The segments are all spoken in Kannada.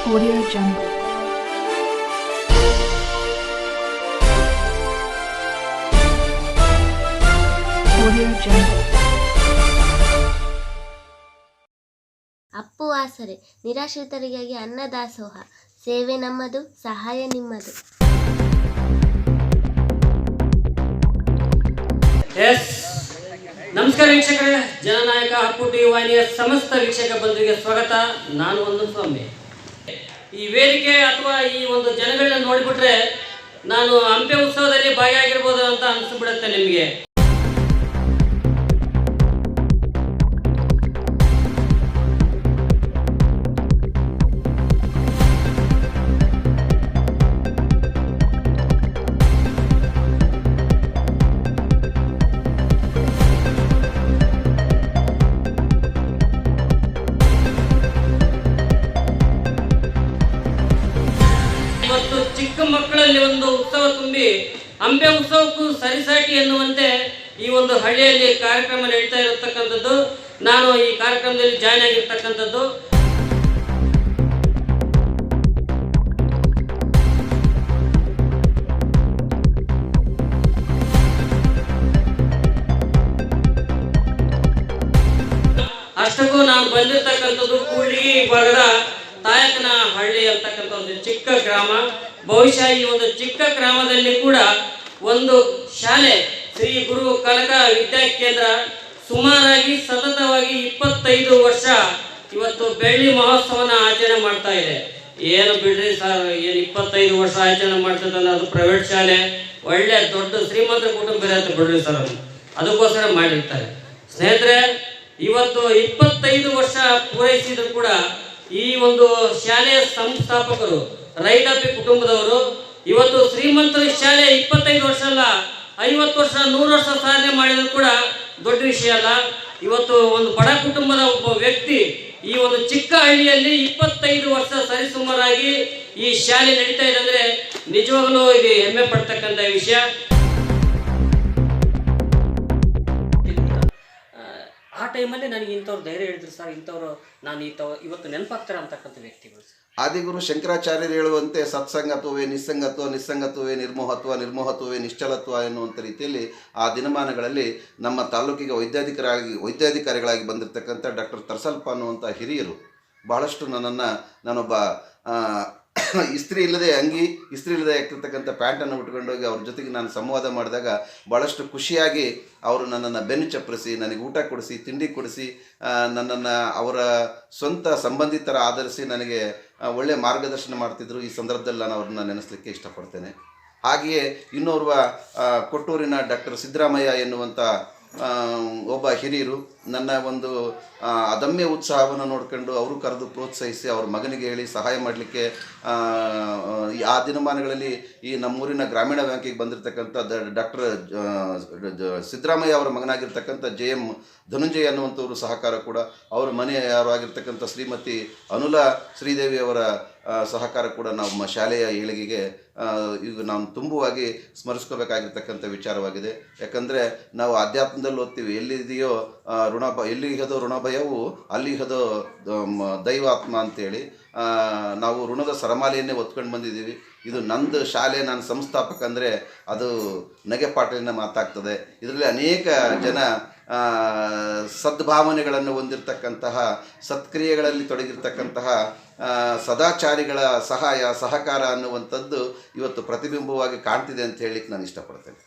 Audio Jungle. Audio Jungle. Appu ಆಸರೆ ನಿರಾಶ್ರಿತರಿಗಾಗಿ ಅನ್ನದಾಸೋಹ ಸೇವೆ ನಮ್ಮದು, ಸಹಾಯ ನಿಮ್ಮದು. ನಮಸ್ಕಾರ ವೀಕ್ಷಕರೇ, ಜನನಾಯಕ ಅಪ್ಪು ಟಿವಿ ವಾಹಿನಿಯ ಸಮಸ್ತ ವೀಕ್ಷಕ ಬಂಧುವಿಗೆ ಸ್ವಾಗತ. ನಾನು ಒಂದು ಸ್ವಾಮಿ. ಈ ವೇದಿಕೆ ಅಥವಾ ಈ ಒಂದು ಜನಗಳನ್ನ ನೋಡಿಬಿಟ್ರೆ ನಾನು ಹಂಪೆ ಉತ್ಸವದಲ್ಲಿ ಭಾಗಿಯಾಗಿರ್ಬೋದು ಅಂತ ಅನಿಸ್ಬಿಡುತ್ತೆ ನಿಮಗೆ. ಚಿಕ್ಕ ಮಕ್ಕಳಲ್ಲಿ ಒಂದು ಉತ್ಸವ ತುಂಬಿ ಹಂಪೆ ಉತ್ಸವಕ್ಕೂ ಸರಿಸಾಟಿ ಎನ್ನುವಂತೆ ಈ ಒಂದು ಹಳ್ಳಿಯಲ್ಲಿ ಕಾರ್ಯಕ್ರಮ ನಡೀತಾ ಇರತಕ್ಕಂಥದ್ದು. ನಾನು ಈ ಕಾರ್ಯಕ್ರಮದಲ್ಲಿ ಜಾಯ್ನ್ ಆಗಿರ್ತಕ್ಕಂಥದ್ದು. ಅಷ್ಟಕ್ಕೂ ನಾನು ಬಂದಿರ್ತಕ್ಕಂಥದ್ದು ಕೂಡ್ಲಿಗಿ ಭಾಗದ ತಾಯಕನ ಹಳ್ಳಿ ಅಂತಕ್ಕಂಥ ಒಂದು ಚಿಕ್ಕ ಗ್ರಾಮ. ಬಹುಶಃ ಈ ಒಂದು ಚಿಕ್ಕ ಗ್ರಾಮದಲ್ಲಿ ಕೂಡ ಒಂದು ಶಾಲೆ ಶ್ರೀ ಗುರು ಕನಕ ವಿದ್ಯಾಕೇಂದ್ರ ಸುಮಾರಾಗಿ ಸತತವಾಗಿ 25 ವರ್ಷ ಇವತ್ತು ಬೆಳ್ಳಿ ಮಹೋತ್ಸವನ ಆಚರಣೆ ಮಾಡ್ತಾ ಇದೆ. ಏನು ಬಿಡ್ರಿ ಸರ್, ಏನು 25 ವರ್ಷ ಆಚರಣೆ ಮಾಡ್ತದಲ್ಲ, ಅದು ಪ್ರೈವೇಟ್ ಶಾಲೆ, ಒಳ್ಳೆ ದೊಡ್ಡ ಶ್ರೀಮಂತರ ಕುಟುಂಬ ಅಂತ ಬಿಡ್ರಿ ಸರ್, ಅದಕ್ಕೋಸ್ಕರ ಮಾಡಿರ್ತಾರೆ. ಸ್ನೇಹಿತರೆ, ಇವತ್ತು 25 ವರ್ಷ ಪೂರೈಸಿದ್ರು ಕೂಡ ಈ ಒಂದು ಶಾಲೆಯ ಸಂಸ್ಥಾಪಕರು ರೈತಾಪಿ ಕುಟುಂಬದವರು. ಇವತ್ತು ಶ್ರೀಮಂತರ ಶಾಲೆ 25 ವರ್ಷ ಅಲ್ಲ, 50 ವರ್ಷ 100 ವರ್ಷ ಸಾಧನೆ ಮಾಡಿದ್ರು ಕೂಡ ದೊಡ್ಡ ವಿಷಯ ಅಲ್ಲ. ಇವತ್ತು ಒಂದು ಬಡ ಕುಟುಂಬದ ಒಬ್ಬ ವ್ಯಕ್ತಿ ಈ ಒಂದು ಚಿಕ್ಕ ಹಳ್ಳಿಯಲ್ಲಿ 25 ವರ್ಷ ಸರಿಸುಮಾರಾಗಿ ಈ ಶಾಲೆ ನಡೀತಾ ಇದೆ ಅಂದ್ರೆ ನಿಜವಾಗ್ಲೂ ಇದು ಹೆಮ್ಮೆ ಪಡ್ತಕ್ಕಂಥ ವಿಷಯ. ಆ ಟೈಮಲ್ಲಿ ನನಗೆ ಇಂಥವ್ರು ಧೈರ್ಯ ಹೇಳಿದ್ರು ಸರ್, ಇಂಥವ್ರು ನಾನು ಇವತ್ತು ನೆನಪಾಗ್ತಾರೆ ಅಂತಕ್ಕಂಥ ವ್ಯಕ್ತಿಗಳು. ಆದಿಗುರು ಶಂಕರಾಚಾರ್ಯರು ಹೇಳುವಂತೆ ಸತ್ಸಂಗತ್ವವೇ ನಿಸ್ಸಂಗತ್ವ, ನಿಸ್ಸಂಗತ್ವವೇ ನಿರ್ಮೋಹತ್ವ, ನಿರ್ಮೋಹತ್ವವೇ ನಿಶ್ಚಲತ್ವ ಎನ್ನುವಂಥ ರೀತಿಯಲ್ಲಿ ಆ ದಿನಮಾನಗಳಲ್ಲಿ ನಮ್ಮ ತಾಲೂಕಿಗೆ ವೈದ್ಯಾಧಿಕಾರಿಗಳಾಗಿ ಬಂದಿರತಕ್ಕಂಥ ಡಾಕ್ಟರ್ ತರ್ಸಲ್ಪ ಅನ್ನುವಂಥ ಹಿರಿಯರು ಬಹಳಷ್ಟು ನಾನೊಬ್ಬ ಇಸ್ತ್ರಿ ಇಲ್ಲದೆ ಅಂಗಿ, ಇಸ್ತ್ರಿ ಇಲ್ಲದೆ ಹಾಕಿರ್ತಕ್ಕಂಥ ಪ್ಯಾಂಟನ್ನು ಉಟ್ಕೊಂಡೋಗಿ ಅವ್ರ ಜೊತೆಗೆ ನಾನು ಸಂವಾದ ಮಾಡಿದಾಗ ಭಾಳಷ್ಟು ಖುಷಿಯಾಗಿ ಅವರು ನನ್ನನ್ನು ಬೆನ್ನು ಚಪ್ಪರಿಸಿ, ನನಗೆ ಊಟ ಕೊಡಿಸಿ, ತಿಂಡಿ ಕೊಡಿಸಿ, ನನ್ನನ್ನು ಅವರ ಸ್ವಂತ ಸಂಬಂಧಿತರ ಆಧರಿಸಿ ನನಗೆ ಒಳ್ಳೆಯ ಮಾರ್ಗದರ್ಶನ ಮಾಡ್ತಿದ್ರು. ಈ ಸಂದರ್ಭದಲ್ಲಿ ನಾನು ಅವ್ರನ್ನ ನೆನೆಸಲಿಕ್ಕೆ ಇಷ್ಟಪಡ್ತೇನೆ. ಹಾಗೆಯೇ ಇನ್ನೋರ್ವ ಕೊಟ್ಟೂರಿನ ಡಾಕ್ಟರ್ ಸಿದ್ದರಾಮಯ್ಯ ಎನ್ನುವಂಥ ಒಬ್ಬ ಹಿರಿಯರು ನನ್ನ ಒಂದು ಅದಮ್ಯ ಉತ್ಸಾಹವನ್ನು ನೋಡ್ಕೊಂಡು ಅವರು ಕರೆದು ಪ್ರೋತ್ಸಾಹಿಸಿ ಅವ್ರ ಮಗನಿಗೆ ಹೇಳಿ ಸಹಾಯ ಮಾಡಲಿಕ್ಕೆ ಆ ದಿನಮಾನಗಳಲ್ಲಿ ಈ ನಮ್ಮೂರಿನ ಗ್ರಾಮೀಣ ಬ್ಯಾಂಕಿಗೆ ಬಂದಿರತಕ್ಕಂಥ ಡಾಕ್ಟರ್ ಸಿದ್ದರಾಮಯ್ಯ ಅವರ ಮಗನಾಗಿರ್ತಕ್ಕಂಥ JM ಧನುಂಜಯ ಅನ್ನುವಂಥವ್ರು ಸಹಕಾರ ಕೂಡ, ಅವರ ಮನೆಯವರಾಗಿರ್ತಕ್ಕಂಥ ಶ್ರೀಮತಿ ಅನುಲಾ ಶ್ರೀದೇವಿ ಅವರ ಸಹಕಾರ ಕೂಡ ನಮ್ಮ ಶಾಲೆಯ ಏಳಿಗೆಗೆ ಈಗ ನಾವು ತುಂಬವಾಗಿ ಸ್ಮರಿಸ್ಕೋಬೇಕಾಗಿರ್ತಕ್ಕಂಥ ವಿಚಾರವಾಗಿದೆ. ಯಾಕಂದರೆ ನಾವು ಅಧ್ಯಾತ್ಮದಲ್ಲಿ ಓದ್ತೀವಿ, ಎಲ್ಲಿದೆಯೋ ಎಲ್ಲಿಹದೋ ಋಣಭಯವು ಅಲ್ಲಿಹದೋ ದೈವಾತ್ಮ ಅಂತೇಳಿ ನಾವು ಋಣದ ಸರಮಾಲೆಯನ್ನೇ ಒತ್ಕೊಂಡು ಬಂದಿದ್ದೀವಿ. ಇದು ನಂದು ಶಾಲೆ, ನಾನು ಸಂಸ್ಥಾಪಕ ಅಂದರೆ ಅದು ನಗೆಪಾಟಲಿನ ಮಾತಾಗ್ತದೆ. ಇದರಲ್ಲಿ ಅನೇಕ ಜನ ಸದ್ಭಾವನೆಗಳನ್ನು ಹೊಂದಿರತಕ್ಕಂತಹ, ಸತ್ಕ್ರಿಯೆಗಳಲ್ಲಿ ತೊಡಗಿರ್ತಕ್ಕಂತಹ ಸದಾಚಾರಿಗಳ ಸಹಾಯ ಸಹಕಾರ ಅನ್ನುವಂಥದ್ದು ಇವತ್ತು ಪ್ರತಿಬಿಂಬವಾಗಿ ಕಾಣ್ತಿದೆ ಅಂತ ಹೇಳಲಿಕ್ಕೆ ನಾನು ಇಷ್ಟಪಡ್ತೇನೆ.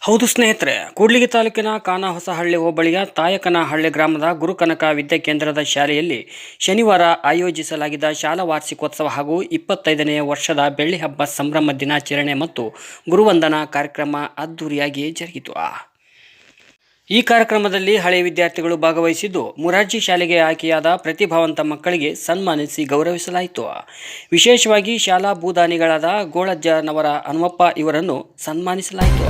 ಹೌದು ಸ್ನೇಹಿತರೆ, ಕೂಡ್ಲಿಗಿ ತಾಲೂಕಿನ ಕಾನಹೊಸಹಳ್ಳಿ ಹೋಬಳಿಯ ತಾಯಕನಹಳ್ಳಿ ಗ್ರಾಮದ ಗುರುಕನಕ ವಿದ್ಯಾಕೇಂದ್ರದ ಶಾಲೆಯಲ್ಲಿ ಶನಿವಾರ ಆಯೋಜಿಸಲಾಗಿದ್ದ ಶಾಲಾ ವಾರ್ಷಿಕೋತ್ಸವ ಹಾಗೂ 25ನೇ ವರ್ಷದ ಬೆಳ್ಳಿ ಹಬ್ಬ ಸಂಭ್ರಮ ದಿನಾಚರಣೆ ಮತ್ತು ಗುರುವಂದನಾ ಕಾರ್ಯಕ್ರಮ ಅದ್ದೂರಿಯಾಗಿ ಜರುಗಿತು. ಈ ಕಾರ್ಯಕ್ರಮದಲ್ಲಿ ಹಳೆಯ ವಿದ್ಯಾರ್ಥಿಗಳು ಭಾಗವಹಿಸಿದ್ದು ಮುರಾರ್ಜಿ ಶಾಲೆಗೆ ಆಯ್ಕೆಯಾದ ಪ್ರತಿಭಾವಂತ ಮಕ್ಕಳಿಗೆ ಸನ್ಮಾನಿಸಿ ಗೌರವಿಸಲಾಯಿತು. ವಿಶೇಷವಾಗಿ ಶಾಲಾ ಭೂದಾನಿಗಳಾದ ಗೋಳಜ್ಜನವರ ಹನುಮಪ್ಪ ಇವರನ್ನು ಸನ್ಮಾನಿಸಲಾಯಿತು.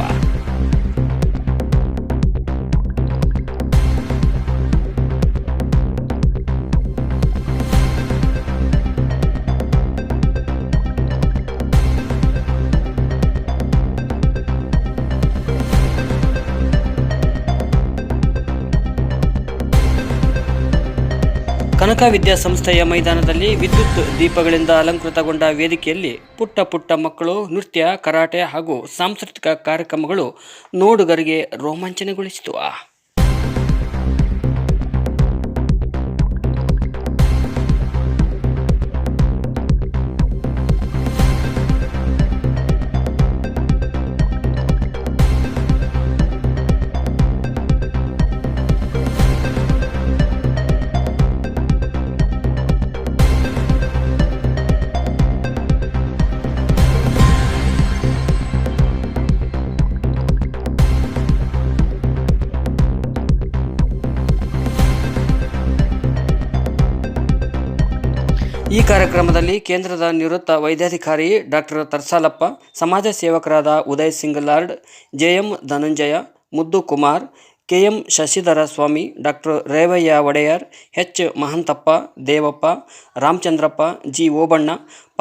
ಕನಕ ವಿದ್ಯಾಸಂಸ್ಥೆಯ ಮೈದಾನದಲ್ಲಿ ವಿದ್ಯುತ್ ದೀಪಗಳಿಂದ ಅಲಂಕೃತಗೊಂಡ ವೇದಿಕೆಯಲ್ಲಿ ಪುಟ್ಟ ಪುಟ್ಟ ಮಕ್ಕಳು ನೃತ್ಯ, ಕರಾಟೆ ಹಾಗೂ ಸಾಂಸ್ಕೃತಿಕ ಕಾರ್ಯಕ್ರಮಗಳು ನೋಡುಗರಿಗೆ ರೋಮಾಂಚನಗೊಳಿಸಿತು. ಈ ಕಾರ್ಯಕ್ರಮದಲ್ಲಿ ಕೇಂದ್ರದ ನಿವೃತ್ತ ವೈದ್ಯಾಧಿಕಾರಿ ಡಾಕ್ಟರ್ ತರ್ಸಾಲಪ್ಪ, ಸಮಾಜ ಸೇವಕರಾದ ಉದಯ್ ಸಿಂಗ್ ಲಾರ್ಡ್, JM Dhananjaya, Muddu Kumar, KM Shashidhara Swamy, doctor Revaiah Odeyar, H Mahanthappa, Devappa, Ramachandrappa, G Obanna,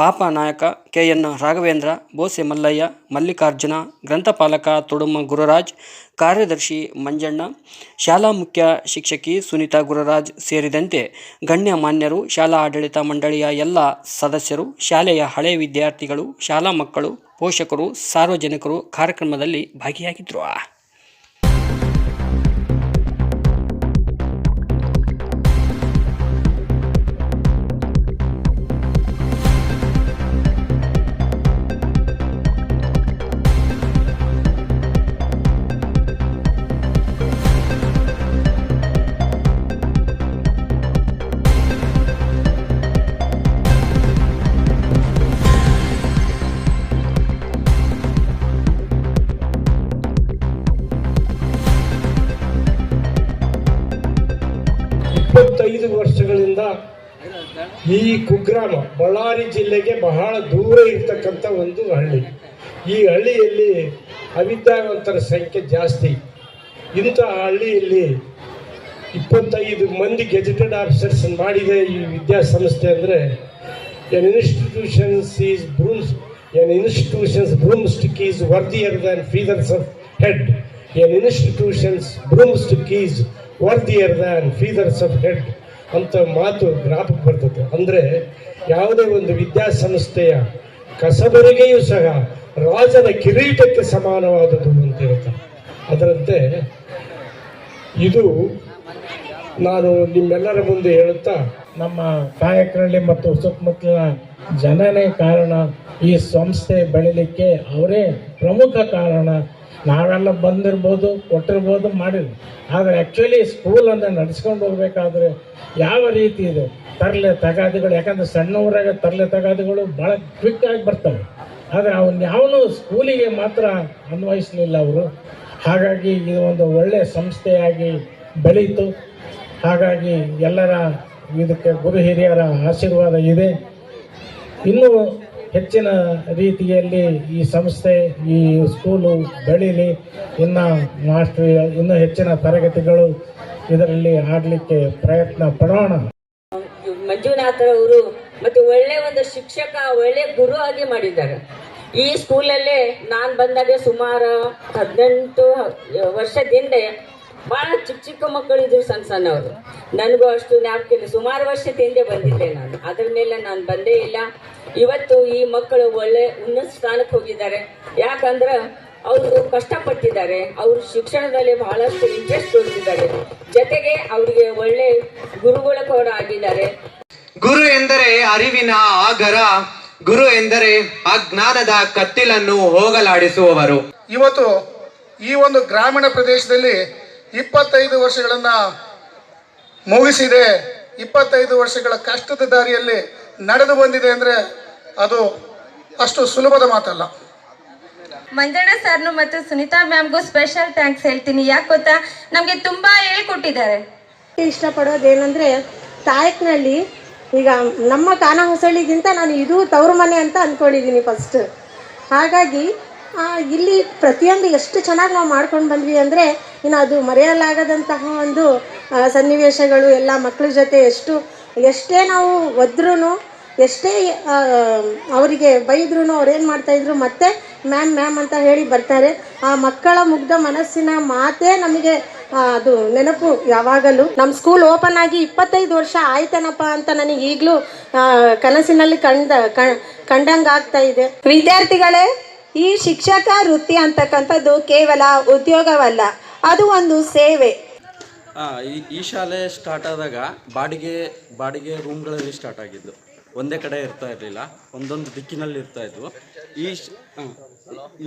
Papa Nayaka, KN Raghavendra, Bose Mallaiah, Mallikarjuna, ಗ್ರಂಥಪಾಲಕ ತುಡುಮ ಗುರುರಾಜ್, ಕಾರ್ಯದರ್ಶಿ ಮಂಜಣ್ಣ, ಶಾಲಾ ಮುಖ್ಯ ಶಿಕ್ಷಕಿ ಸುನೀತಾ ಗುರುರಾಜ್ ಸೇರಿದಂತೆ ಗಣ್ಯಮಾನ್ಯರು, ಶಾಲಾ ಆಡಳಿತ ಮಂಡಳಿಯ ಎಲ್ಲ ಸದಸ್ಯರು, ಶಾಲೆಯ ಹಳೆಯ ವಿದ್ಯಾರ್ಥಿಗಳು, ಶಾಲಾ ಮಕ್ಕಳು, ಪೋಷಕರು, ಸಾರ್ವಜನಿಕರು ಕಾರ್ಯಕ್ರಮದಲ್ಲಿ ಭಾಗಿಯಾಗಿದ್ದರು. ವರ್ಷಗಳಿಂದ ಈ ಕುಗ್ರಾಮ ಬಳ್ಳಾರಿ ಜಿಲ್ಲೆಗೆ ಬಹಳ ದೂರ ಇರ್ತಕ್ಕಂಥ ಒಂದು ಹಳ್ಳಿ. ಈ ಹಳ್ಳಿಯಲ್ಲಿ ಅವಿದ್ಯಾವಂತರ ಸಂಖ್ಯೆ ಜಾಸ್ತಿ. ಇಂಥ ಹಳ್ಳಿಯಲ್ಲಿ 25 ಮಂದಿ ಗೆಜೆಟೆಡ್ ಆಫೀಸರ್ಸ್ ಮಾಡಿದೆ ಈ ವಿದ್ಯಾಸಂಸ್ಥೆ. ಅಂದರೆ an institution's broomstick is worthier than feathers of head. An institution's broomstick is worthier than feathers of head ಅಂತ ಮಾತು ಜ್ಞಾಪಕ ಬರ್ತದೆ. ಅಂದರೆ ಯಾವುದೇ ಒಂದು ವಿದ್ಯಾಸಂಸ್ಥೆಯ ಕಸಬರಿಗೆಯೂ ಸಹ ರಾಜನ ಕಿರೀಟಕ್ಕೆ ಸಮಾನವಾದದ್ದು ಅಂತ ಹೇಳ್ತಾರೆ. ಅದರಂತೆ ಇದು ನಾನು ನಿಮ್ಮೆಲ್ಲರ ಮುಂದೆ ಹೇಳುತ್ತಾ, ನಮ್ಮ ಕಾಯಕರಳ್ಳಿ ಮತ್ತು ಸುತ್ತಮುತ್ತಲಿನ ಜನನೇ ಕಾರಣ ಈ ಸಂಸ್ಥೆ ಬೆಳಿಲಿಕ್ಕೆ. ಅವರೇ ಪ್ರಮುಖ ಕಾರಣ. ನಾವೆಲ್ಲ ಬಂದಿರ್ಬೋದು, ಕೊಟ್ಟಿರ್ಬೋದು, ಮಾಡಿದ್ವಿ. ಆದರೆ ಆ್ಯಕ್ಚುಲಿ ಸ್ಕೂಲನ್ನು ನಡೆಸ್ಕೊಂಡು ಹೋಗ್ಬೇಕಾದ್ರೆ ಯಾವ ರೀತಿ ಇದೆ ತರಲೆ ತಗಾದಿಗಳು, ಯಾಕಂದರೆ ಸಣ್ಣ ಊರಾಗ ತರಲೆ ತಗಾದಿಗಳು ಭಾಳ ಕ್ವಿಕ್ಕಾಗಿ ಬರ್ತವೆ. ಆದರೆ ಅವನ್ನ ಯಾವನು ಸ್ಕೂಲಿಗೆ ಮಾತ್ರ ಅನ್ವಯಿಸಲಿಲ್ಲ ಅವರು. ಹಾಗಾಗಿ ಇದು ಒಂದು ಒಳ್ಳೆಯ ಸಂಸ್ಥೆಯಾಗಿ ಬೆಳೀತು. ಹಾಗಾಗಿ ಎಲ್ಲರ ಇದಕ್ಕೆ ಗುರು ಹಿರಿಯರ ಆಶೀರ್ವಾದ ಇದೆ. ಇನ್ನೂ ಹೆಚ್ಚಿನ ರೀತಿಯಲ್ಲಿ ಈ ಸಂಸ್ಥೆ, ಈ ಸ್ಕೂಲು ಬೆಳೀಲಿ. ಇನ್ನೂ ಹೆಚ್ಚಿನ ತರಗತಿಗಳು ಇದರಲ್ಲಿ ಆಡಲಿಕ್ಕೆ ಪ್ರಯತ್ನ ಪಡೋಣ. ಮಂಜುನಾಥರವರು ಮತ್ತು ಒಳ್ಳೆ ಒಂದು ಶಿಕ್ಷಕ, ಒಳ್ಳೆ ಗುರು ಆಗಿ ಮಾಡಿದ್ದಾರೆ. ಈ ಸ್ಕೂಲಲ್ಲೇ ನಾನು ಬಂದಾಗ ಸುಮಾರು 18 ವರ್ಷದ ಹಿಂದೆ ಭಾಳ ಚಿಕ್ಕ ಮಕ್ಕಳಿದ್ರು, ಸಣ್ಣ ಸಣ್ಣವರು. ನನಗೂ ಅಷ್ಟು ಜ್ಞಾಪಕ ಇಲ್ಲ. ಸುಮಾರು ವರ್ಷದ ಹಿಂದೆ ಬಂದಿದ್ದೆ ನಾನು. ಅದರ ಮೇಲೆ ನಾನು ಬಂದೇ ಇಲ್ಲ. ಇವತ್ತು ಈ ಮಕ್ಕಳು ಒಳ್ಳೆ ಉನ್ನತ ಸ್ಥಾನಕ್ಕೆ ಹೋಗಿದ್ದಾರೆ. ಯಾಕಂದ್ರೆ ಅವರು ಕಷ್ಟಪಟ್ಟಿದ್ದಾರೆ. ಅವರು ಶಿಕ್ಷಣದಲ್ಲಿ ಬಹಳಷ್ಟು ಇಂಟ್ರೆಸ್ಟ್ ತೋರಿಸಿದ್ದಾರೆ. ಜೊತೆಗೆ ಅವರಿಗೆ ಒಳ್ಳೆ ಗುರುಗಳು ಕೂಡ ಆಗಿದ್ದಾರೆ. ಗುರು ಎಂದರೆ ಅರಿವಿನ ಆಗರ, ಗುರು ಎಂದರೆ ಅಜ್ಞಾನದ ಕತ್ತಿಲನ್ನು ಹೋಗಲಾಡಿಸುವವರು. ಇವತ್ತು ಈ ಒಂದು ಗ್ರಾಮೀಣ ಪ್ರದೇಶದಲ್ಲಿ 25 ವರ್ಷಗಳನ್ನು ಮುಗಿಸಿದೆ. 25 ವರ್ಷಗಳ ಕಷ್ಟದ ದಾರಿಯಲ್ಲಿ ನಡೆದು ಬಂದಿದೆ ಅಂದರೆ ಅದು ಅಷ್ಟು ಸುಲಭದ ಮಾತಲ್ಲ. ಮಂಜಣ್ಣ ಸರ್ನು ಮತ್ತು ಸುನೀತಾ ಮ್ಯಾಮ್ಗೂ ಸ್ಪೆಷಲ್ ಥ್ಯಾಂಕ್ಸ್ ಹೇಳ್ತೀನಿ. ಯಾಕೆ ಗೊತ್ತಾ, ನಮಗೆ ತುಂಬ ಹೇಳ್ಕೊಟ್ಟಿದ್ದಾರೆ. ಇಷ್ಟಪಡೋದೇನೆಂದರೆ ತಾಯಕನಲ್ಲಿ ಈಗ ನಮ್ಮ ಕಾನ ಹೊಸಳ್ಳಿಗಿಂತ ನಾನು ಇದು ತವರು ಮನೆ ಅಂತ ಅಂದ್ಕೊಂಡಿದ್ದೀನಿ ಫಸ್ಟ್. ಹಾಗಾಗಿ ಇಲ್ಲಿ ಪ್ರತಿಯೊಂದು ಎಷ್ಟು ಚೆನ್ನಾಗಿ ನಾವು ಮಾಡ್ಕೊಂಡು ಬಂದ್ವಿ ಅಂದರೆ ಇನ್ನು ಅದು ಮರೆಯಲಾಗದಂತಹ ಒಂದು ಸನ್ನಿವೇಶಗಳು. ಎಲ್ಲ ಮಕ್ಕಳ ಜೊತೆ ಎಷ್ಟೇ ನಾವು ಒದ್ರೂ, ಎಷ್ಟೇ ಅವರಿಗೆ ಬೈದ್ರೂ ಅವ್ರೇನು ಮಾಡ್ತಾಯಿದ್ರು ಮತ್ತೆ ಮ್ಯಾಮ್ ಅಂತ ಹೇಳಿ ಬರ್ತಾರೆ. ಆ ಮಕ್ಕಳ ಮುಗ್ಧ ಮನಸ್ಸಿನ ಮಾತೇ ನಮಗೆ ಅದು ನೆನಪು ಯಾವಾಗಲೂ. ನಮ್ಮ ಸ್ಕೂಲ್ ಓಪನ್ ಆಗಿ 25 ವರ್ಷ ಆಯ್ತೇನಪ್ಪ ಅಂತ ನನಗೆ ಈಗಲೂ ಕನಸಿನಲ್ಲಿ ಕಂಡಂಗೆ ಆಗ್ತಾ ಇದೆ. ವಿದ್ಯಾರ್ಥಿಗಳೇ, ಈ ಶಿಕ್ಷಕ ವೃತ್ತಿ ಅಂತಕ್ಕಂಥದ್ದು ಕೇವಲ ಉದ್ಯೋಗವಲ್ಲ, ಅದು ಒಂದು ಸೇವೆ. ಈ ಶಾಲೆ ಸ್ಟಾರ್ಟ್ ಆದಾಗ ಬಾಡಿಗೆ ರೂಮ್ಗಳಲ್ಲಿ ಸ್ಟಾರ್ಟ್ ಆಗಿದ್ದು. ಒಂದೇ ಕಡೆ ಇರ್ತಾ ಇರಲಿಲ್ಲ, ಒಂದೊಂದು ದಿಕ್ಕಿನಲ್ಲಿ ಇರ್ತಾ ಇದ್ವು.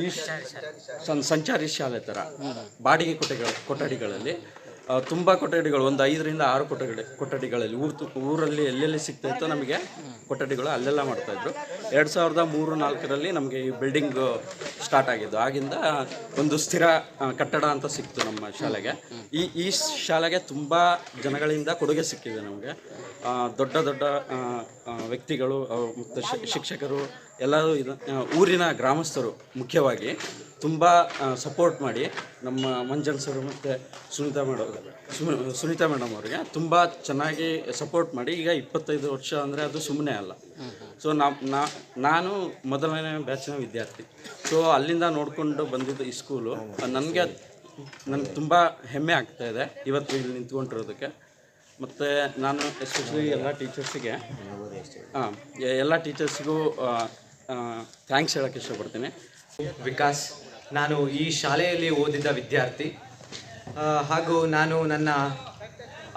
ಈ ಸಂಚಾರಿ ಶಾಲೆ ಥರ ಬಾಡಿಗೆ ಕೊಠಡಿಗಳಲ್ಲಿ ತುಂಬ ಕೊಠಡಿಗಳು, ಒಂದು 5 ರಿಂದ 6 ಕೊಠಡಿಗಳಲ್ಲಿ ಊರಲ್ಲಿ ಎಲ್ಲೆಲ್ಲಿ ಸಿಗ್ತಾಯಿತ್ತು ನಮಗೆ ಕೊಠಡಿಗಳು ಅಲ್ಲೆಲ್ಲ ಮಾಡ್ತಾಯಿದ್ರು. 2003-4ರಲ್ಲಿ ನಮಗೆ ಈ ಬಿಲ್ಡಿಂಗ್ ಸ್ಟಾರ್ಟ್ ಆಗಿದ್ದು. ಆಗಿಂದ ಒಂದು ಸ್ಥಿರ ಕಟ್ಟಡ ಅಂತ ಸಿಕ್ತು ನಮ್ಮ ಶಾಲೆಗೆ. ಈ ಶಾಲೆಗೆ ತುಂಬ ಜನಗಳಿಂದ ಕೊಡುಗೆ ಸಿಕ್ಕಿದೆ ನಮಗೆ. ದೊಡ್ಡ ವ್ಯಕ್ತಿಗಳು ಮತ್ತು ಶಿಕ್ಷಕರು ಎಲ್ಲರೂ ಊರಿನ ಗ್ರಾಮಸ್ಥರು ಮುಖ್ಯವಾಗಿ ತುಂಬ ಸಪೋರ್ಟ್ ಮಾಡಿ ನಮ್ಮ ಮಂಜನ್ ಸರ್ ಮತ್ತು ಸುನೀತಾ ಮೇಡಮ್ ಅವರಿಗೆ ತುಂಬ ಚೆನ್ನಾಗಿ ಸಪೋರ್ಟ್ ಮಾಡಿ ಈಗ 25 ವರ್ಷ ಅಂದರೆ ಅದು ಸುಮ್ಮನೆ ಅಲ್ಲ. ಸೊ ನಾನು ಮೊದಲನೇ ಬ್ಯಾಚಿನ ವಿದ್ಯಾರ್ಥಿ. ಸೊ ಅಲ್ಲಿಂದ ನೋಡಿಕೊಂಡು ಬಂದಿದ್ದು ಈ ಸ್ಕೂಲು ನನಗೆ ತುಂಬ ಹೆಮ್ಮೆ ಆಗ್ತಾಯಿದೆ ಇವತ್ತು ಇಲ್ಲಿ ನಿಂತ್ಕೊಂಡಿರೋದಕ್ಕೆ. ಮತ್ತು ನಾನು ಎಸ್ಪೆಷಲಿ ಎಲ್ಲ ಟೀಚರ್ಸಿಗೂ ಥ್ಯಾಂಕ್ಸ್ ಹೇಳೋಕ್ಕೆ ಇಷ್ಟಪಡ್ತೀನಿ. ವಿಕಾಸ್, ನಾನು ಈ ಶಾಲೆಯಲ್ಲಿ ಓದಿದ್ದ ವಿದ್ಯಾರ್ಥಿ ಹಾಗೂ ನಾನು ನನ್ನ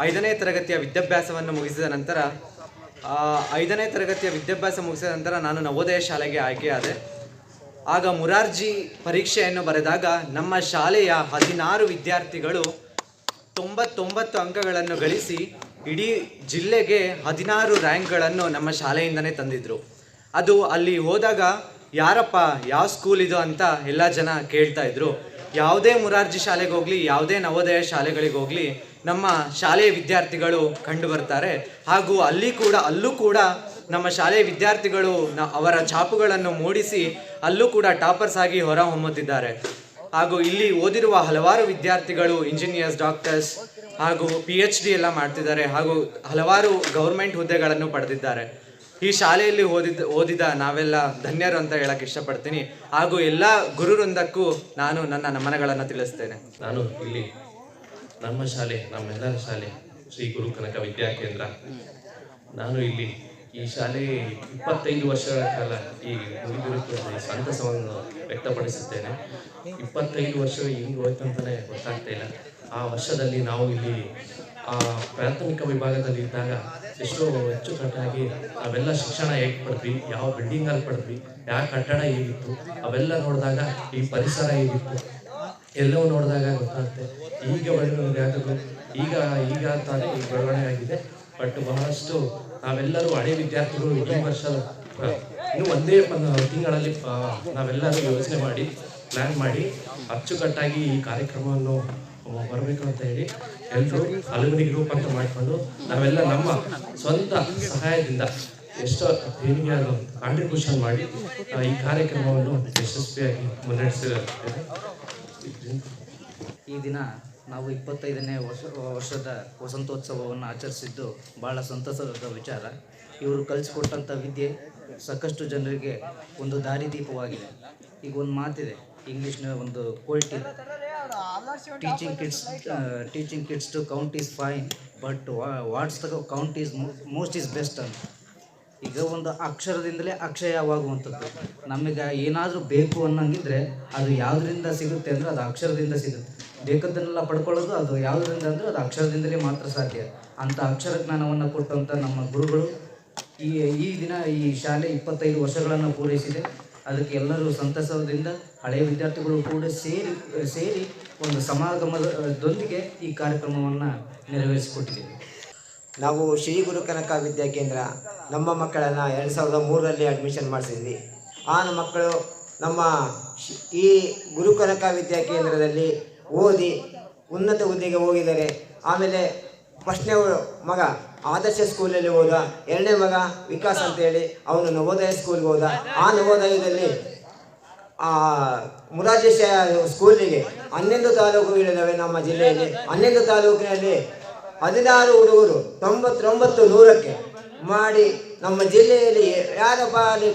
5ನೇ ತರಗತಿಯ ವಿದ್ಯಾಭ್ಯಾಸವನ್ನು ಮುಗಿಸಿದ ನಂತರ 5ನೇ ತರಗತಿಯ ವಿದ್ಯಾಭ್ಯಾಸ ಮುಗಿಸಿದ ನಂತರ ನಾನು ನವೋದಯ ಶಾಲೆಗೆ ಆಯ್ಕೆಯಾದೆ. ಆಗ ಮುರಾರ್ಜಿ ಪರೀಕ್ಷೆಯನ್ನು ಬರೆದಾಗ ನಮ್ಮ ಶಾಲೆಯ 16 ವಿದ್ಯಾರ್ಥಿಗಳು 99 ಅಂಕಗಳನ್ನು ಗಳಿಸಿ ಇಡೀ ಜಿಲ್ಲೆಗೆ 16 ರ್ಯಾಂಕ್ಗಳನ್ನು ನಮ್ಮ ಶಾಲೆಯಿಂದನೇ ತಂದಿದ್ದರು. ಅದು ಅಲ್ಲಿ ಹೋದಾಗ ಯಾರಪ್ಪ ಯಾವ ಸ್ಕೂಲ್ ಇದು ಅಂತ ಎಲ್ಲ ಜನ ಕೇಳ್ತಾ ಇದ್ರು. ಯಾವುದೇ ಮುರಾರ್ಜಿ ಶಾಲೆಗೆ ಹೋಗಲಿ, ಯಾವುದೇ ನವೋದಯ ಶಾಲೆಗಳಿಗೆ ಹೋಗಲಿ, ನಮ್ಮ ಶಾಲೆಯ ವಿದ್ಯಾರ್ಥಿಗಳು ಕಂಡು ಬರ್ತಾರೆ. ಹಾಗೂ ಅಲ್ಲೂ ಕೂಡ ನಮ್ಮ ಶಾಲೆಯ ವಿದ್ಯಾರ್ಥಿಗಳು ಅವರ ಛಾಪುಗಳನ್ನು ಮೂಡಿಸಿ ಅಲ್ಲೂ ಕೂಡ ಟಾಪರ್ಸ್ ಆಗಿ ಹೊರ ಹೊಮ್ಮುತ್ತಿದ್ದಾರೆ. ಹಾಗೂ ಇಲ್ಲಿ ಓದಿರುವ ಹಲವಾರು ವಿದ್ಯಾರ್ಥಿಗಳು ಇಂಜಿನಿಯರ್ಸ್, ಡಾಕ್ಟರ್ಸ್ ಹಾಗೂ PhD ಎಲ್ಲ ಮಾಡ್ತಿದ್ದಾರೆ. ಹಾಗೂ ಹಲವಾರು ಗೌರ್ಮೆಂಟ್ ಹುದ್ದೆಗಳನ್ನು ಪಡೆದಿದ್ದಾರೆ. ಈ ಶಾಲೆಯಲ್ಲಿ ಓದಿದ ನಾವೆಲ್ಲ ಧನ್ಯರು ಅಂತ ಹೇಳಕ್ಕೆ ಇಷ್ಟಪಡ್ತೀನಿ. ಹಾಗೂ ಎಲ್ಲ ಗುರುವೃಂದಕ್ಕೂ ನಾನು ನನ್ನ ನಮನಗಳನ್ನು ತಿಳಿಸ್ತೇನೆ. ನಾನು ಇಲ್ಲಿ ನಮ್ಮೆಲ್ಲರ ಶಾಲೆ ಶ್ರೀ ಗುರು ಕನಕ ವಿದ್ಯಾಕೇಂದ್ರ, ನಾನು ಇಲ್ಲಿ ಈ ಶಾಲೆ 25 ವರ್ಷಗಳ ಕಾಲ ಈ ಮುಗಿದಿರುತ್ತದೆ ಸಂತಸವನ್ನು ವ್ಯಕ್ತಪಡಿಸುತ್ತೇನೆ. 25 ವರ್ಷಗಳು ಹೆಂಗೆ ಹೋಯ್ತಂತಲೇ ಗೊತ್ತಾಗ್ತಾ ಇಲ್ಲ. ಆ ವರ್ಷದಲ್ಲಿ ನಾವು ಇಲ್ಲಿ ಪ್ರಾಥಮಿಕ ವಿಭಾಗದಲ್ಲಿ ಇದ್ದಾಗ ಎಷ್ಟೋ ಅಚ್ಚುಕಟ್ಟಾಗಿ ನಾವೆಲ್ಲ ಶಿಕ್ಷಣ ಹೇಗೆ ಪಡೆದ್ವಿ, ಯಾವ ಬಿಲ್ಡಿಂಗಲ್ಲಿ ಪಡೆದ್ವಿ, ಯಾವ ಕಟ್ಟಡ ಹೇಗಿತ್ತು, ಅವೆಲ್ಲ ನೋಡಿದಾಗ ಈ ಪರಿಸರ ಹೇಗಿತ್ತು ಎಲ್ಲವೂ ನೋಡಿದಾಗ ಗೊತ್ತಾಗುತ್ತೆ. ಈಗ ಬೆಳವಣಿಗೆ ಆಗೋದು ಈಗ ತಾನೇ ಈ ಬೆಳವಣಿಗೆ ಆಗಿದೆ. ಬಟ್ ಬಹಳಷ್ಟು ನಾವೆಲ್ಲರೂ ಹಳೆ ವಿದ್ಯಾರ್ಥಿಗಳು ಈ ವರ್ಷ ಇನ್ನು ಒಂದೇ ತಿಂಗಳಲ್ಲಿ ನಾವೆಲ್ಲರೂ ಯೋಚನೆ ಮಾಡಿ ಪ್ಲ್ಯಾನ್ ಮಾಡಿ ಅಚ್ಚುಕಟ್ಟಾಗಿ ಈ ಕಾರ್ಯಕ್ರಮವನ್ನು ಬರಬೇಕು ಅಂತ ಹೇಳಿ ಎಲ್ಲರೂ ಅಲುಮಿನಿ ಗ್ರೂಪ್ ಅಂತ ಮಾಡಿಕೊಂಡು ನಾವೆಲ್ಲ ನಮ್ಮ ಸ್ವಂತ ಸಹಾಯದಿಂದ ಎಷ್ಟೋ ದೇಣಿಗೆ ಕಾಂಟ್ರಿಬ್ಯೂಷನ್ ಮಾಡಿ ಈ ಕಾರ್ಯಕ್ರಮವನ್ನು ಯಶಸ್ವಿಯಾಗಿ ಮುನ್ನಡೆಸಿರುತ್ತೇವೆ. ಈ ದಿನ ನಾವು 25ನೇ ವರ್ಷದ ವಸಂತೋತ್ಸವವನ್ನು ಆಚರಿಸಿದ್ದು ಭಾಳ ಸಂತಸದ ವಿಚಾರ. ಇವರು ಕಲಿಸ್ಕೊಟ್ಟಂಥ ವಿದ್ಯೆ ಸಾಕಷ್ಟು ಜನರಿಗೆ ಒಂದು ದಾರಿದೀಪವಾಗಿದೆ. ಈಗ ಒಂದು ಮಾತಿದೆ, ಇಂಗ್ಲೀಷ್ನ ಒಂದು ಕೋಟ್ ಇದೆ, teaching kids to count is fine but what's the count is most is best ಅಂತ. ಈಗ ಒಂದು ಅಕ್ಷರದಿಂದಲೇ ಅಕ್ಷಯವಾಗುವಂಥದ್ದು. ನಮಗೆ ಏನಾದರೂ ಬೇಕು ಅನ್ನೋಂಗಿದ್ರೆ ಅದು ಯಾವುದರಿಂದ ಸಿಗುತ್ತೆ ಅಂದರೆ ಅದು ಅಕ್ಷರದಿಂದ ಸಿಗುತ್ತೆ. ಬೇಕಾದ್ದನ್ನೆಲ್ಲ ಪಡ್ಕೊಳ್ಳೋದು ಅದು ಯಾವುದರಿಂದ ಅಂದರೆ ಅದು ಅಕ್ಷರದಿಂದಲೇ ಮಾತ್ರ ಸಾಧ್ಯ. ಅಂಥ ಅಕ್ಷರ ಜ್ಞಾನವನ್ನು ಕೊಟ್ಟಂಥ ನಮ್ಮ ಗುರುಗಳು ಈ ದಿನ ಈ ಶಾಲೆ 25 ವರ್ಷಗಳನ್ನು ಪೂರೈಸಿದೆ. ಅದಕ್ಕೆ ಎಲ್ಲರೂ ಸಂತಸದಿಂದ ಹಳೆಯ ವಿದ್ಯಾರ್ಥಿಗಳು ಕೂಡ ಸೇರಿ ಒಂದು ಸಮಾಗಮದೊಂದಿಗೆ ಈ ಕಾರ್ಯಕ್ರಮವನ್ನು ನೆರವೇರಿಸಿಕೊಟ್ಟಿದ್ದೇವೆ. ನಾವು ಶ್ರೀ ಗುರು ಕನಕ ವಿದ್ಯಾಕೇಂದ್ರ ನಮ್ಮ ಮಕ್ಕಳನ್ನು 2003ರಲ್ಲಿ ಅಡ್ಮಿಷನ್ ಮಾಡಿಸಿದ್ವಿ. ಆ ಮಕ್ಕಳು ನಮ್ಮ ಈ ಗುರುಕನಕ ವಿದ್ಯಾಕೇಂದ್ರದಲ್ಲಿ ಓದಿ ಉನ್ನತ ಹುದ್ದೆಗೆ ಹೋಗಿದ್ದಾರೆ. ಆಮೇಲೆ ಫಸ್ಟ್ನೇ ಮಗ ಆದರ್ಶ ಸ್ಕೂಲಲ್ಲಿ ಹೋದ, ಎರಡನೇ ಮಗ ವಿಕಾಸ್ ಅಂತೇಳಿ ಅವನು ನವೋದಯ ಸ್ಕೂಲ್ಗೆ ಹೋದ. ಆ ನವೋದಯದಲ್ಲಿ ಮುರಾರ್ಜಿ ಸ್ಕೂಲಿಗೆ 11 ತಾಲೂಕುಗಳಿದ್ದಾವೆ ನಮ್ಮ ಜಿಲ್ಲೆಯಲ್ಲಿ. 11 ತಾಲೂಕಿನಲ್ಲಿ 16 ಹುಡುಗರು 99 100ಕ್ಕೆ ಮಾಡಿ ನಮ್ಮ ಜಿಲ್ಲೆಯಲ್ಲಿ ಯಾರಪ್ಪ ಅಲ್ಲಿ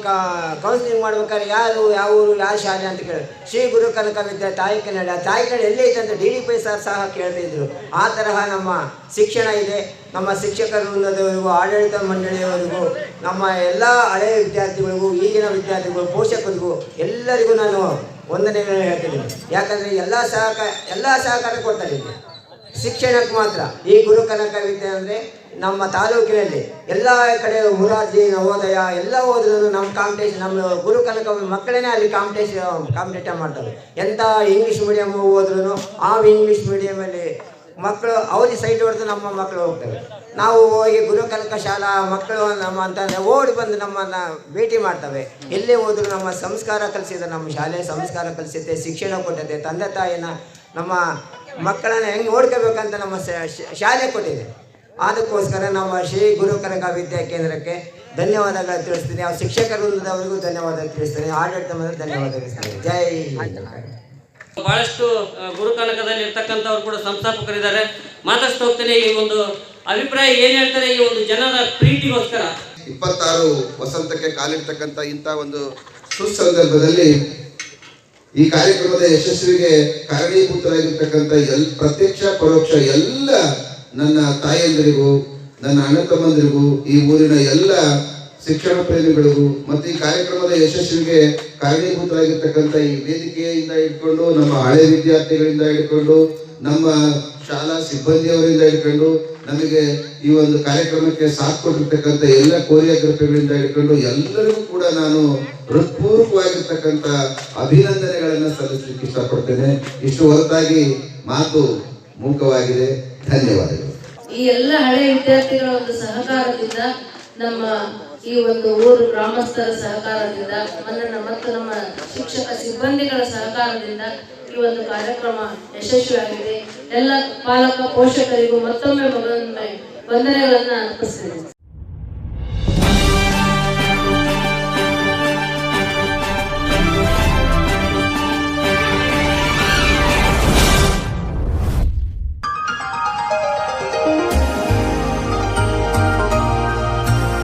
ಕೌನ್ಸಿಲಿಂಗ್ ಮಾಡ್ಬೇಕಾದ್ರೆ ಯಾರು ಯಾವ ಊರು ಯಾವ ಶಾಲೆ ಅಂತ ಕೇಳಿ ಶ್ರೀ ಗುರು ಕನಕ ವಿದ್ಯಾ ತಾಯಿಕನಹಳ್ಳಿ. ಆ ತಾಯಿಕನಹಳ್ಳಿ ಎಲ್ಲೇ ಐತೆ ಅಂತ DDP ಸರ್ ಸಹ ಕೇಳ್ತಿದ್ರು. ಆ ತರಹ ನಮ್ಮ ಶಿಕ್ಷಣ ಇದೆ. ನಮ್ಮ ಶಿಕ್ಷಕರ ವೃಂದದವರಿಗೂ ಆಡಳಿತ ಮಂಡಳಿಯವರಿಗೂ ನಮ್ಮ ಎಲ್ಲ ಹಳೆಯ ವಿದ್ಯಾರ್ಥಿಗಳಿಗೂ ಈಗಿನ ವಿದ್ಯಾರ್ಥಿಗಳು ಪೋಷಕರಿಗೂ ಎಲ್ಲರಿಗೂ ನಾನು ವಂದನೆಗಳನ್ನು ಹೇಳ್ತಿದ್ದೀನಿ. ಯಾಕಂದರೆ ಎಲ್ಲ ಸಹಕಾರ ಕೊಡ್ತಾರೆ ಇಲ್ಲಿ ಶಿಕ್ಷಣಕ್ಕೆ ಮಾತ್ರ. ಈ ಗುರು ಕನಕ ವಿದ್ಯೆ ಅಂದರೆ ನಮ್ಮ ತಾಲೂಕಿನಲ್ಲಿ ಎಲ್ಲ ಕಡೆ ಮುರಾರ್ಜಿ ನವೋದಯ ಎಲ್ಲ ಹೋದ್ರೂ ನಮ್ಮ ಕಾಂಪಿಟೇಷನ್, ನಮ್ಮ ಗುರು ಕನಕ ಮಕ್ಕಳೇ ಅಲ್ಲಿ ಕಾಂಪಿಟೇಷನ್ ಮಾಡ್ತಾರೆ. ಎಂಥ ಇಂಗ್ಲೀಷ್ ಮೀಡಿಯಮ್ ಹೋದ್ರೂ ಆ ಇಂಗ್ಲೀಷ್ ಮೀಡಿಯಮಲ್ಲಿ ಮಕ್ಕಳು ಅವ್ರಿಗೆ ಸೈಡ್ ಹೊಡೆದು ನಮ್ಮ ಮಕ್ಕಳು ಹೋಗ್ತವೆ. ನಾವು ಹೋಗಿ ಗುರು ಕನಕ ಶಾಲಾ ಮಕ್ಕಳು ನಮ್ಮ ಅಂತಂದರೆ ಓಡಿ ಬಂದು ನಮ್ಮನ್ನು ಭೇಟಿ ಮಾಡ್ತವೆ. ಎಲ್ಲೇ ಹೋದರೂ ನಮ್ಮ ಸಂಸ್ಕಾರ ಕಲಿಸಿದೆ, ನಮ್ಮ ಶಾಲೆ ಸಂಸ್ಕಾರ ಕಲಿಸುತ್ತೆ, ಶಿಕ್ಷಣ ಕೊಟ್ಟಿದೆ, ತಂದೆ ತಾಯಿನ ನಮ್ಮ ಮಕ್ಕಳನ್ನು ಹೆಂಗೆ ನೋಡ್ಕೋಬೇಕಂತ ನಮ್ಮ ಶಾಲೆ ಕೊಟ್ಟಿದೆ. ಅದಕ್ಕೋಸ್ಕರ ನಮ್ಮ ಶ್ರೀ ಗುರು ಕನಕ ವಿದ್ಯಾಕೇಂದ್ರಕ್ಕೆ ಧನ್ಯವಾದಗಳು ತಿಳಿಸ್ತೀನಿ. ಆ ಶಿಕ್ಷಕ ವೃಂದದವರಿಗೂ ಧನ್ಯವಾದ ತಿಳಿಸ್ತೀನಿ, ಆಡಳಿತ ಧನ್ಯವಾದ ತಿಳಿಸ್ತೀನಿ. ಜೈ. ಬಹಳಷ್ಟು ಗುರು ಕನಕದಲ್ಲಿ ಇರ್ತಕ್ಕಂಥವ್ರು ಕೂಡ ಸಂಸ್ಥಾಪಕರಿದ್ದಾರೆ. ಮಾತಾಡ್ತಾ ಹೋಗ್ತೇನೆ. ಈ ಒಂದು ಅಭಿಪ್ರಾಯ ಏನ್ ಹೇಳ್ತಾರೆ ಈ ಒಂದು ಜನರ ಪ್ರೀತಿಗೋಸ್ಕರ 26 ವಸಂತಕ್ಕೆ ಕಾಲಿರ್ತಕ್ಕಂಥ ಇಂಥ ಒಂದು ಸುಸಂದರ್ಭದಲ್ಲಿ ಈ ಕಾರ್ಯಕ್ರಮದ ಯಶಸ್ವಿಗೆ ಕಾರಣೀಭೂತರಾಗಿರ್ತಕ್ಕಂಥ ಪ್ರತ್ಯಕ್ಷ ಪರೋಕ್ಷ ಎಲ್ಲ ನನ್ನ ತಾಯಂದಿರಿಗೂ ನನ್ನ ಅಣ್ಣ ತಮ್ಮಂದಿರಿಗೂ ಈ ಊರಿನ ಎಲ್ಲ ಶಿಕ್ಷಣ ಪ್ರೇಮಿಗಳಿಗೂ ಮತ್ತು ಈ ಕಾರ್ಯಕ್ರಮದ ಯಶಸ್ವಿಗೆ ಕಾರಣೀಭೂತರಾಗಿರ್ತಕ್ಕಂಥ ಈ ವೇದಿಕೆಯಿಂದ ಹಿಡ್ಕೊಂಡು ನಮ್ಮ ಹಳೆ ವಿದ್ಯಾರ್ಥಿಗಳಿಂದ ಹಿಡ್ಕೊಂಡು ನಮ್ಮ ಶಾಲಾ ಸಿಬ್ಬಂದಿಯವರಿಂದ ಹಿಡ್ಕೊಂಡು ನಮಗೆ ಈ ಒಂದು ಕಾರ್ಯಕ್ರಮಕ್ಕೆ ಸಾಥ್ ಕೊಟ್ಟಿರ್ತಕ್ಕಂಥ ಎಲ್ಲ ಕೋರಿಯೋಗ್ರಫಿಗಳಿಂದ ಹಿಡ್ಕೊಂಡು ಎಲ್ಲರಿಗೂ ಕೂಡ ನಾನು ಹೃತ್ಪೂರ್ವಕವಾಗಿರ್ತಕ್ಕಂಥ ಅಭಿನಂದನೆಗಳನ್ನು ಸಲ್ಲಿಸಲಿಕ್ಕೆ ಇಷ್ಟಪಡ್ತೇನೆ. ಇಷ್ಟು ಹೊರತಾಗಿ ಮಾತು ಮೂಕವಾಗಿದೆ. ಧನ್ಯವಾದಗಳು. ಈ ಎಲ್ಲ ಹಳೆ ವಿದ್ಯಾರ್ಥಿಗಳ ಒಂದು ಸಹಕಾರದಿಂದ, ನಮ್ಮ ಈ ಒಂದು ಊರು ಗ್ರಾಮಸ್ಥರ ಸಹಕಾರದಿಂದ ಮತ್ತು ನಮ್ಮ ಶಿಕ್ಷಕ ಸಿಬ್ಬಂದಿಗಳ ಸಹಕಾರದಿಂದ ಈ ಒಂದು ಕಾರ್ಯಕ್ರಮ ಯಶಸ್ವಿಯಾಗಿದೆ. ಎಲ್ಲ ಪಾಲಕ ಪೋಷಕರಿಗೂ ಮತ್ತೊಮ್ಮೆ ವಂದನೆಗಳನ್ನು ಅರ್ಪಿಸ್ತೇನೆ.